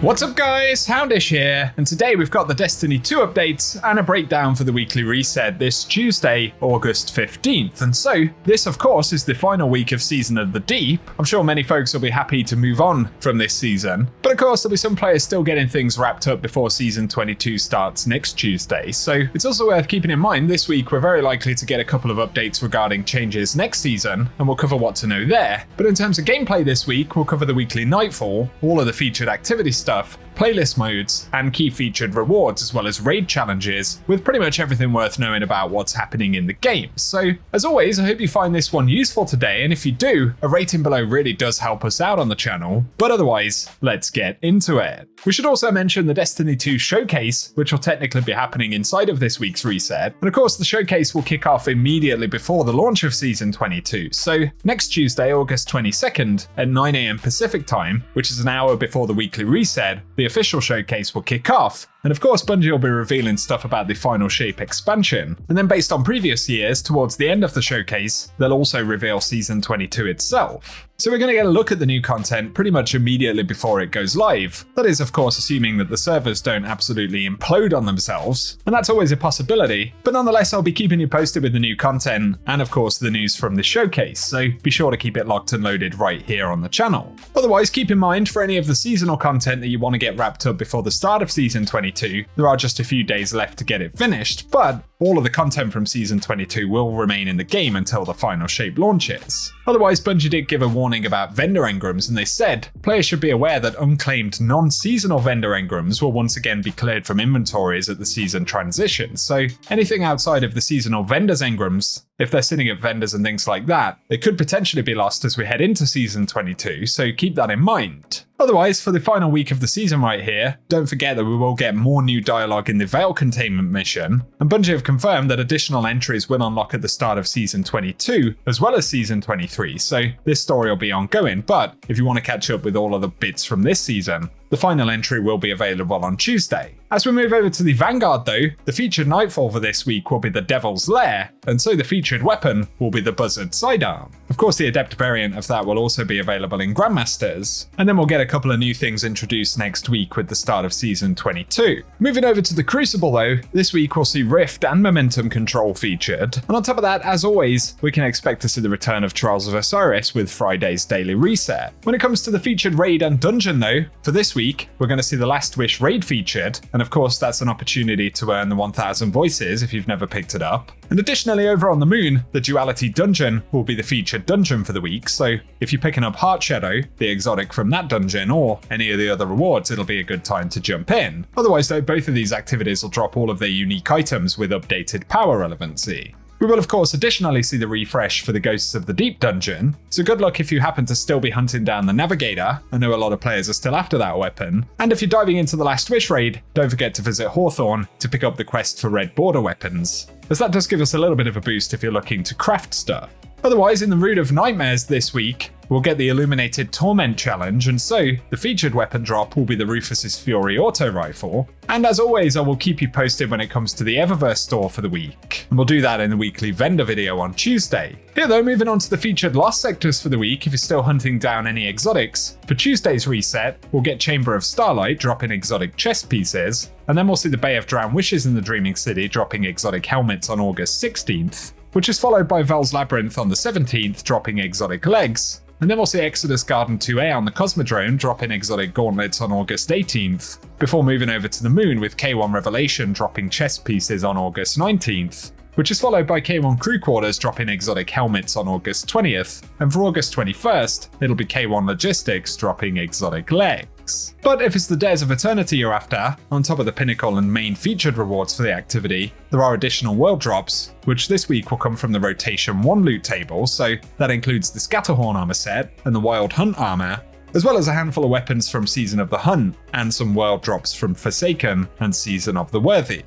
What's up guys, Houndish here, and today we've got the Destiny 2 updates and a breakdown for the weekly reset this Tuesday, August 15th. And so, this of course is the final week of Season of the Deep. I'm sure many folks will be happy to move on from this season, but of course there'll be some players still getting things wrapped up before Season 22 starts next Tuesday. So it's also worth keeping in mind this week we're very likely to get a couple of updates regarding changes next season, and we'll cover what to know there. But in terms of gameplay this week, we'll cover the weekly Nightfall, all of the featured activity stuff, playlist modes, and key featured rewards, as well as raid challenges, with pretty much everything worth knowing about what's happening in the game. So, as always, I hope you find this one useful today, and if you do, a rating below really does help us out on the channel. But otherwise, let's get into it. We should also mention the Destiny 2 showcase, which will technically be happening inside of this week's reset. And of course, the showcase will kick off immediately before the launch of Season 22. So, next Tuesday, August 22nd, at 9 AM Pacific time, which is an hour before the weekly reset, the official showcase will kick off. And of course, Bungie will be revealing stuff about the Final Shape expansion. And then based on previous years, towards the end of the showcase, they'll also reveal Season 22 itself. So we're going to get a look at the new content pretty much immediately before it goes live. That is, of course, assuming that the servers don't absolutely implode on themselves, and that's always a possibility. But nonetheless, I'll be keeping you posted with the new content, and of course the news from the showcase, so be sure to keep it locked and loaded right here on the channel. Otherwise, keep in mind for any of the seasonal content that you want to get wrapped up before the start of Season 22, there are just a few days left to get it finished, but all of the content from Season 22 will remain in the game until the Final Shape launches. Otherwise, Bungie did give a warning about vendor engrams, and they said players should be aware that unclaimed non-seasonal vendor engrams will once again be cleared from inventories at the season transition. So anything outside of the seasonal vendors engrams, if they're sitting at vendors and things like that, they could potentially be lost as we head into Season 22, so keep that in mind. Otherwise, for the final week of the season right here, don't forget that we will get more new dialogue in the Veil Containment mission, and Bungie have confirmed that additional entries will unlock at the start of Season 22, as well as Season 23, so this story will be ongoing, but if you want to catch up with all of the bits from this season, the final entry will be available on Tuesday. As we move over to the Vanguard though, the featured Nightfall for this week will be the Devil's Lair, and so the featured weapon will be the Buzzard Sidearm. Of course, the Adept variant of that will also be available in Grandmasters, and then we'll get a couple of new things introduced next week with the start of Season 22. Moving over to the Crucible though, this week we'll see Rift and Momentum Control featured, and on top of that, as always, we can expect to see the return of Trials of Osiris with Friday's daily reset. When it comes to the featured raid and dungeon though, for this week, we're going to see the Last Wish raid featured, and of course that's an opportunity to earn the 1000 voices if you've never picked it up. And additionally, over on the Moon, the Duality Dungeon will be the featured dungeon for the week, so if you're picking up Heart Shadow, the exotic from that dungeon, or any of the other rewards, it'll be a good time to jump in. Otherwise though, both of these activities will drop all of their unique items with updated power relevancy. We will of course additionally see the refresh for the Ghosts of the Deep dungeon, so good luck if you happen to still be hunting down the Navigator. I know a lot of players are still after that weapon. And if you're diving into the Last Wish raid, don't forget to visit Hawthorne to pick up the quest for Red Border weapons, as that does give us a little bit of a boost if you're looking to craft stuff. Otherwise, in the Root of Nightmares this week, we'll get the Illuminated Torment challenge, and so the featured weapon drop will be the Rufus's Fury auto rifle. And as always, I will keep you posted when it comes to the Eververse store for the week, and we'll do that in the weekly vendor video on Tuesday. Here though, moving on to the featured Lost sectors for the week if you're still hunting down any exotics. For Tuesday's reset, we'll get Chamber of Starlight dropping exotic chest pieces, and then we'll see the Bay of Drowned Wishes in the Dreaming City dropping exotic helmets on August 16th, which is followed by Vel's Labyrinth on the 17th dropping exotic legs. And then we'll see Exodus Garden 2A on the Cosmodrome dropping exotic gauntlets on August 18th, before moving over to the Moon with K1 Revelation dropping chest pieces on August 19th, which is followed by K1 Crew Quarters dropping exotic helmets on August 20th, and for August 21st, it'll be K1 Logistics dropping exotic legs. But if it's the Dares of Eternity you're after, on top of the pinnacle and main featured rewards for the activity, there are additional world drops, which this week will come from the Rotation 1 loot table, so that includes the Scatterhorn armor set and the Wild Hunt armor, as well as a handful of weapons from Season of the Hunt, and some world drops from Forsaken and Season of the Worthy.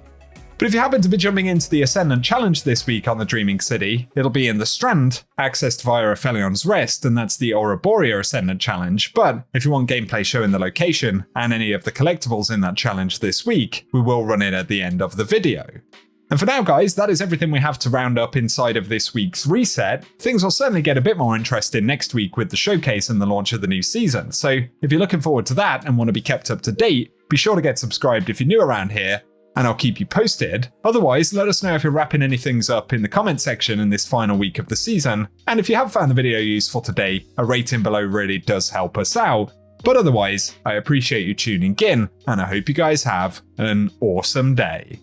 But if you happen to be jumping into the Ascendant Challenge this week on the Dreaming City, it'll be in the Strand, accessed via Aphelion's Rest, and that's the Ouroborea Ascendant Challenge. But if you want gameplay showing the location and any of the collectibles in that challenge this week, we will run it at the end of the video. And for now, guys, that is everything we have to round up inside of this week's reset. Things will certainly get a bit more interesting next week with the showcase and the launch of the new season. So if you're looking forward to that and want to be kept up to date, be sure to get subscribed if you're new around here, and I'll keep you posted. Otherwise, let us know if you're wrapping any things up in the comment section in this final week of the season. And if you have found the video useful today, a rating below really does help us out. But otherwise, I appreciate you tuning in, and I hope you guys have an awesome day.